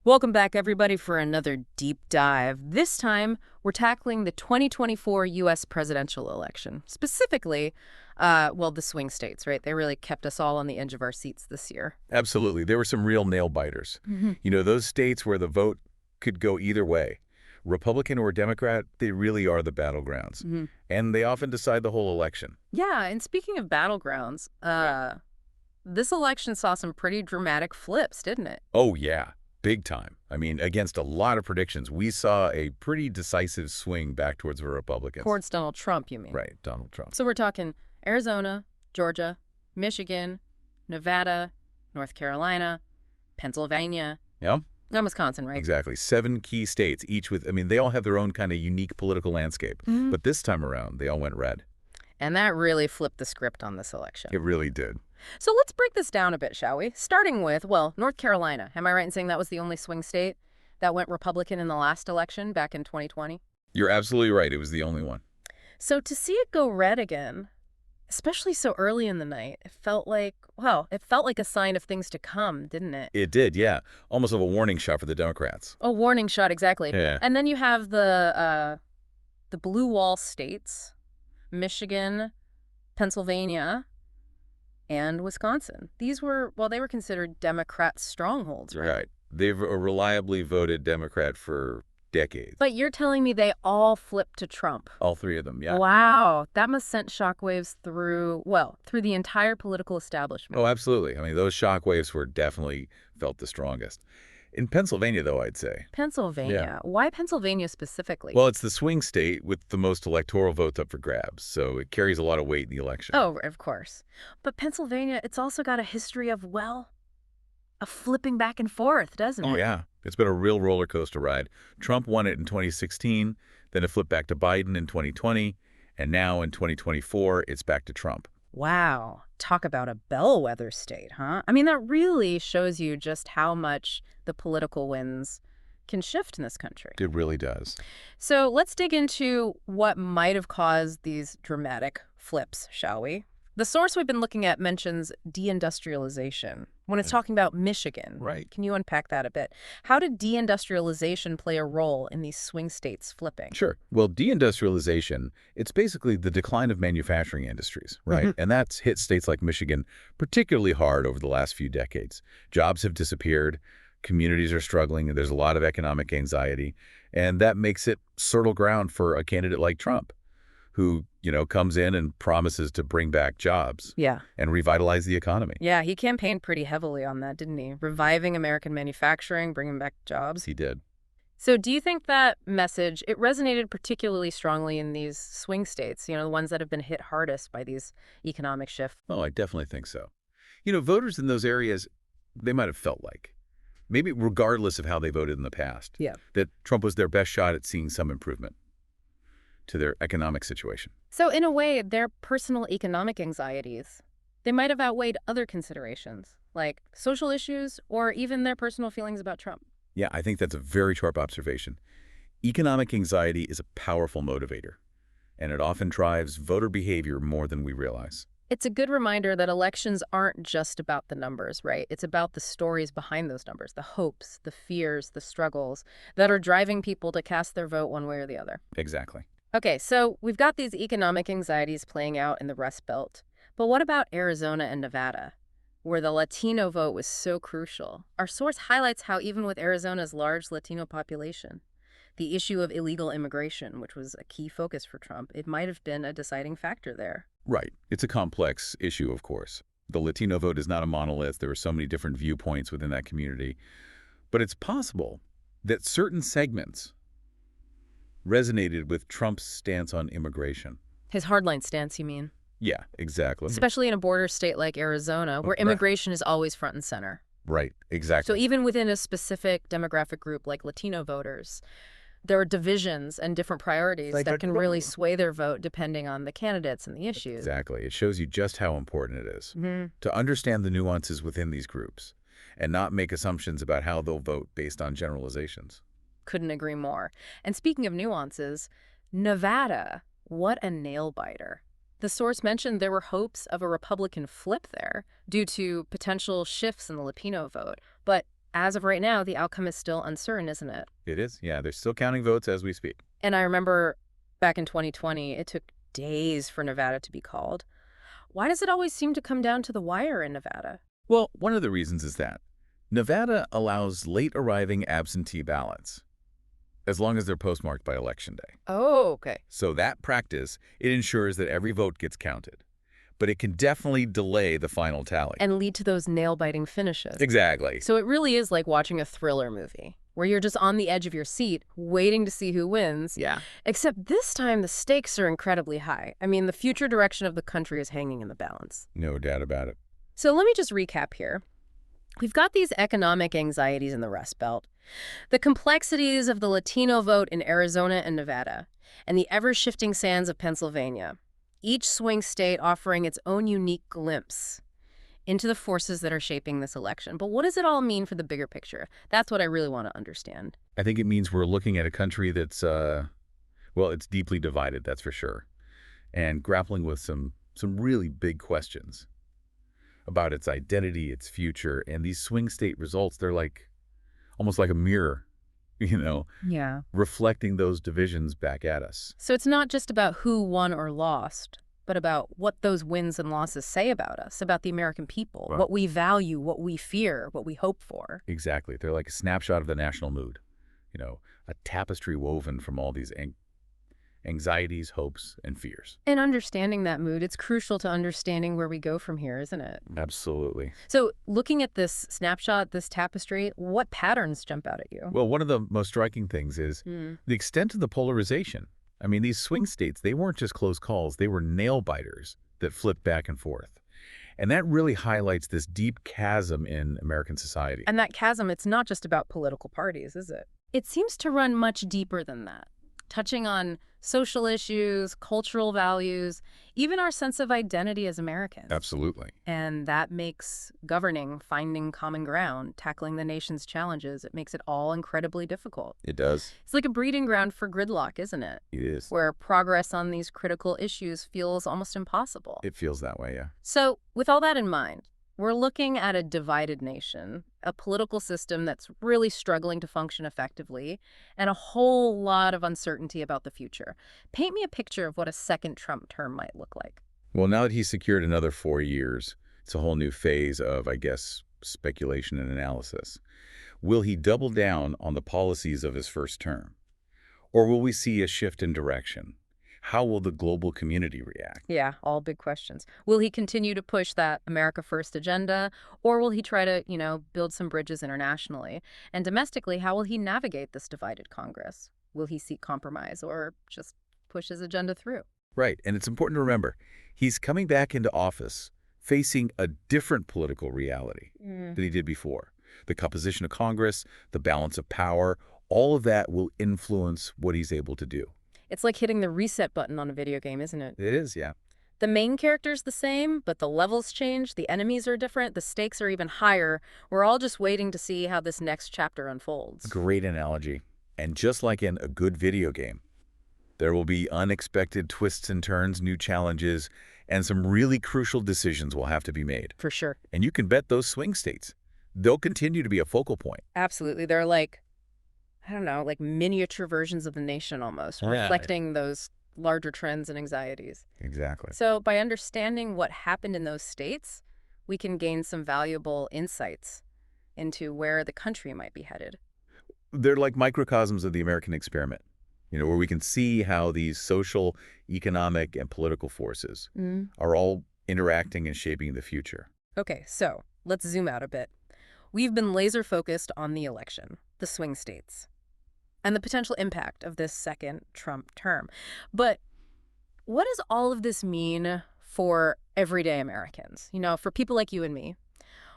Welcome back, everybody, for another deep dive. This time, we're tackling the 2024 U.S. presidential election. Specifically, the swing states, right? They really kept us all on the edge of our seats this year. Absolutely. There were some real nail-biters. Those states where the vote could go either way, Republican or Democrat, they really are the battlegrounds. And they often decide the whole election. Yeah, and speaking of battlegrounds, this election saw some pretty dramatic flips, didn't it? Oh, yeah. Big time. I mean, against a lot of predictions, we saw a pretty decisive swing back towards the Republicans. Towards Donald Trump, you mean? Right, Donald Trump. So we're talking Arizona, Georgia, Michigan, Nevada, North Carolina, Pennsylvania. Yeah. And Wisconsin, right? Exactly. 7 key states, each with, they all have their own kind of unique political landscape. But this time around, they all went red. And that really flipped the script on this election. It really did. So let's break this down a bit, shall we? Starting with, North Carolina. Am I right in saying that was the only swing state that went Republican in the last election back in 2020? You're absolutely right. It was the only one. So to see it go red again, especially so early in the night, it felt like a sign of things to come, didn't it? It did, yeah. Almost of a warning shot for the Democrats. A warning shot, exactly. Yeah. And then you have the blue wall states, Michigan, Pennsylvania, and Wisconsin. These were, they were considered Democrat strongholds, right? Right. They've reliably voted Democrat for decades. But you're telling me they all flipped to Trump? All 3 of them, yeah. Wow. That must send shockwaves through the entire political establishment. Oh, absolutely. Those shockwaves were definitely felt the strongest. In Pennsylvania, though, I'd say. Pennsylvania? Yeah. Why Pennsylvania specifically? Well, it's the swing state with the most electoral votes up for grabs, so it carries a lot of weight in the election. Oh, of course. But Pennsylvania, it's also got a history of flipping back and forth, doesn't it? Oh, yeah. It's been a real roller coaster ride. Trump won it in 2016, then it flipped back to Biden in 2020, and now in 2024, it's back to Trump. Wow. Talk about a bellwether state, huh? That really shows you just how much the political winds can shift in this country. It really does. So let's dig into what might have caused these dramatic flips, shall we? The source we've been looking at mentions deindustrialization when it's talking about Michigan. Right. Can you unpack that a bit? How did deindustrialization play a role in these swing states flipping? Sure. Well, deindustrialization, it's basically the decline of manufacturing industries, right? And that's hit states like Michigan particularly hard over the last few decades. Jobs have disappeared, communities are struggling, and there's a lot of economic anxiety. And that makes it fertile ground for a candidate like Trump, who, comes in and promises to bring back jobs and revitalize the economy. Yeah, he campaigned pretty heavily on that, didn't he? Reviving American manufacturing, bringing back jobs. He did. So do you think that message, it resonated particularly strongly in these swing states, the ones that have been hit hardest by these economic shifts? Oh, I definitely think so. Voters in those areas, they might have felt like, maybe regardless of how they voted in the past, that Trump was their best shot at seeing some improvement to their economic situation. So in a way, their personal economic anxieties, they might have outweighed other considerations, like social issues or even their personal feelings about Trump. Yeah, I think that's a very sharp observation. Economic anxiety is a powerful motivator, and it often drives voter behavior more than we realize. It's a good reminder that elections aren't just about the numbers, right? It's about the stories behind those numbers, the hopes, the fears, the struggles that are driving people to cast their vote one way or the other. Exactly. Okay, so we've got these economic anxieties playing out in the Rust Belt. But what about Arizona and Nevada, where the Latino vote was so crucial? Our source highlights how even with Arizona's large Latino population, the issue of illegal immigration, which was a key focus for Trump, it might have been a deciding factor there. Right. It's a complex issue, of course. The Latino vote is not a monolith. There are so many different viewpoints within that community. But it's possible that certain segments resonated with Trump's stance on immigration. His hardline stance, you mean? Yeah, exactly. Especially in a border state like Arizona, where immigration is always front and center. Right, exactly. So even within a specific demographic group like Latino voters, there are divisions and different priorities that can really sway their vote depending on the candidates and the issues. Exactly. It shows you just how important it is to understand the nuances within these groups and not make assumptions about how they'll vote based on generalizations. Couldn't agree more. And speaking of nuances, Nevada, what a nail-biter. The source mentioned there were hopes of a Republican flip there due to potential shifts in the Latino vote. But as of right now, the outcome is still uncertain, isn't it? It is, yeah. They're still counting votes as we speak. And I remember back in 2020, it took days for Nevada to be called. Why does it always seem to come down to the wire in Nevada? Well, one of the reasons is that Nevada allows late-arriving absentee ballots, as long as they're postmarked by Election Day. Oh, okay. So that practice, it ensures that every vote gets counted. But it can definitely delay the final tally. And lead to those nail-biting finishes. Exactly. So it really is like watching a thriller movie, where you're just on the edge of your seat, waiting to see who wins. Yeah. Except this time, the stakes are incredibly high. I mean, the future direction of the country is hanging in the balance. No doubt about it. So let me just recap here. We've got these economic anxieties in the Rust Belt, the complexities of the Latino vote in Arizona and Nevada, and the ever-shifting sands of Pennsylvania, each swing state offering its own unique glimpse into the forces that are shaping this election. But what does it all mean for the bigger picture? That's what I really want to understand. I think it means we're looking at a country that's, well, it's deeply divided, that's for sure, and grappling with some really big questions about its identity, its future, and these swing state results, they're like almost like a mirror, Yeah. reflecting those divisions back at us. So it's not just about who won or lost, but about what those wins and losses say about us, about the American people, Right. what we value, what we fear, what we hope for. Exactly. They're like a snapshot of the national mood, a tapestry woven from all these anxieties, hopes, and fears. And understanding that mood, it's crucial to understanding where we go from here, isn't it? Absolutely. So looking at this snapshot, this tapestry, what patterns jump out at you? Well, one of the most striking things is the extent of the polarization. I mean, these swing states, they weren't just close calls. They were nail-biters that flipped back and forth. And that really highlights this deep chasm in American society. And that chasm, it's not just about political parties, is it? It seems to run much deeper than that, touching on social issues, cultural values, even our sense of identity as Americans. Absolutely. And that makes governing, finding common ground, tackling the nation's challenges, it makes it all incredibly difficult. It does. It's like a breeding ground for gridlock, isn't it? It is. Where progress on these critical issues feels almost impossible. It feels that way, yeah. So, with all that in mind, we're looking at a divided nation, a political system that's really struggling to function effectively, and a whole lot of uncertainty about the future. Paint me a picture of what a second Trump term might look like. Well, now that he's secured another 4 years, it's a whole new phase of, I guess, speculation and analysis. Will he double down on the policies of his first term? Or will we see a shift in direction? How will the global community react? Yeah, all big questions. Will he continue to push that America First agenda, or will he try to, build some bridges internationally? And domestically, how will he navigate this divided Congress? Will he seek compromise or just push his agenda through? Right, and it's important to remember, he's coming back into office facing a different political reality than he did before. The composition of Congress, the balance of power, all of that will influence what he's able to do. It's like hitting the reset button on a video game, isn't it? It is, yeah. The main character's the same, but the levels change, the enemies are different, the stakes are even higher. We're all just waiting to see how this next chapter unfolds. Great analogy. And just like in a good video game, there will be unexpected twists and turns, new challenges, and some really crucial decisions will have to be made. For sure. And you can bet those swing states, they'll continue to be a focal point. Absolutely. They're like, I don't know, like miniature versions of the nation almost, Yeah. reflecting those larger trends and anxieties. Exactly. So by understanding what happened in those states, we can gain some valuable insights into where the country might be headed. They're like microcosms of the American experiment, where we can see how these social, economic, and political forces are all interacting and shaping the future. Okay, so let's zoom out a bit. We've been laser focused on the election, the swing states, and the potential impact of this second Trump term. But what does all of this mean for everyday Americans? For people like you and me,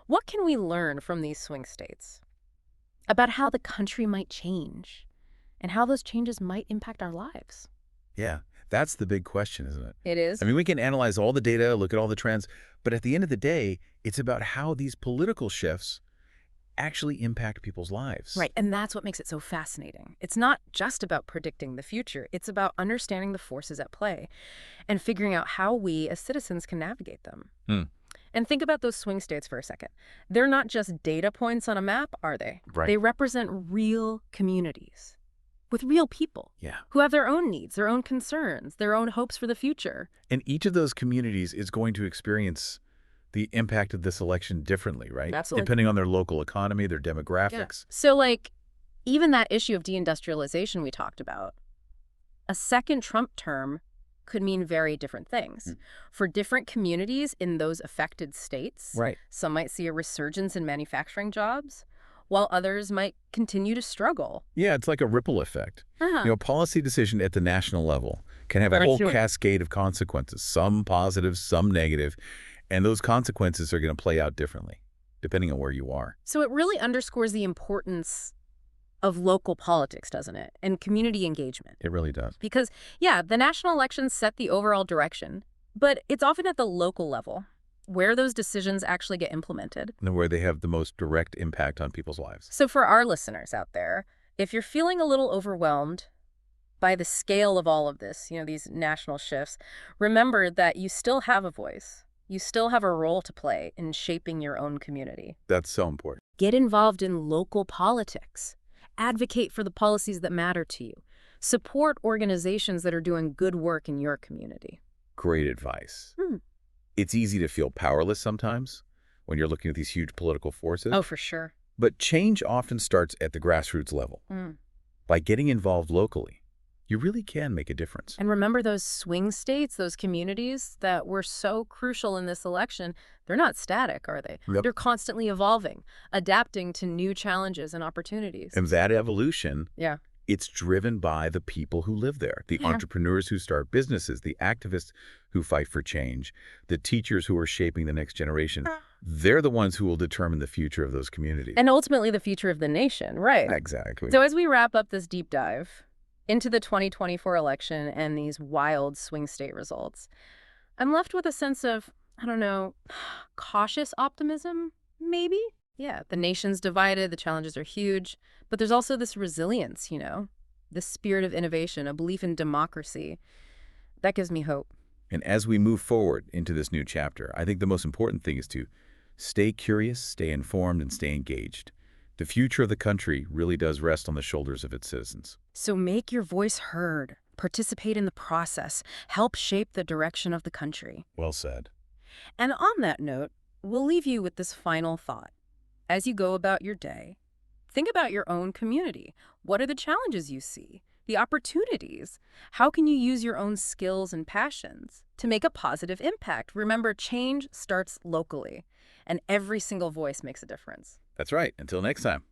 what can we learn from these swing states about how the country might change and how those changes might impact our lives? Yeah, that's the big question, isn't it? It is. I mean, we can analyze all the data, look at all the trends, but at the end of the day, it's about how these political shifts actually impact people's lives. Right, and that's what makes it so fascinating. It's not just about predicting the future. It's about understanding the forces at play and figuring out how we as citizens can navigate them. And think about those swing states for a second. They're not just data points on a map, are they? Right. They represent real communities with real people Yeah. who have their own needs, their own concerns, their own hopes for the future. And each of those communities is going to experience the impact of this election differently, right? Absolutely. Depending on their local economy, their Yeah. demographics. So, like, even that issue of deindustrialization we talked about, a second Trump term could mean very different things. For different communities in those affected states, Right. some might see a resurgence in manufacturing jobs, while others might continue to struggle. Yeah, it's like a ripple effect. Uh-huh. A policy decision at the national level can have a Very whole true. cascade of consequences, some positive, some negative, and those consequences are going to play out differently, depending on where you are. So it really underscores the importance of local politics, doesn't it? And community engagement. It really does. Because, yeah, the national elections set the overall direction, but it's often at the local level where those decisions actually get implemented. And where they have the most direct impact on people's lives. So for our listeners out there, if you're feeling a little overwhelmed by the scale of all of this, these national shifts, remember that you still have a voice. You still have a role to play in shaping your own community. That's so important. Get involved in local politics. Advocate for the policies that matter to you. Support organizations that are doing good work in your community. Great advice. Hmm. It's easy to feel powerless sometimes when you're looking at these huge political forces. Oh, for sure. But change often starts at the grassroots level. By getting involved locally, you really can make a difference. And remember those swing states, those communities that were so crucial in this election, they're not static, are they? Yep. They're constantly evolving, adapting to new challenges and opportunities. And that evolution, Yeah. it's driven by the people who live there, the Yeah. entrepreneurs who start businesses, the activists who fight for change, the teachers who are shaping the next generation. They're the ones who will determine the future of those communities. And ultimately the future of the nation, right? Exactly. So as we wrap up this deep dive into the 2024 election and these wild swing state results, I'm left with a sense of, I don't know, cautious optimism, maybe? Yeah, the nation's divided, the challenges are huge, but there's also this resilience, this spirit of innovation, a belief in democracy. That gives me hope. And as we move forward into this new chapter, I think the most important thing is to stay curious, stay informed, and stay engaged. The future of the country really does rest on the shoulders of its citizens. So make your voice heard, participate in the process, help shape the direction of the country. Well said. And on that note, we'll leave you with this final thought. As you go about your day, think about your own community. What are the challenges you see? The opportunities? How can you use your own skills and passions to make a positive impact? Remember, change starts locally, and every single voice makes a difference. That's right. Until next time,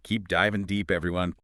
keep diving deep, everyone.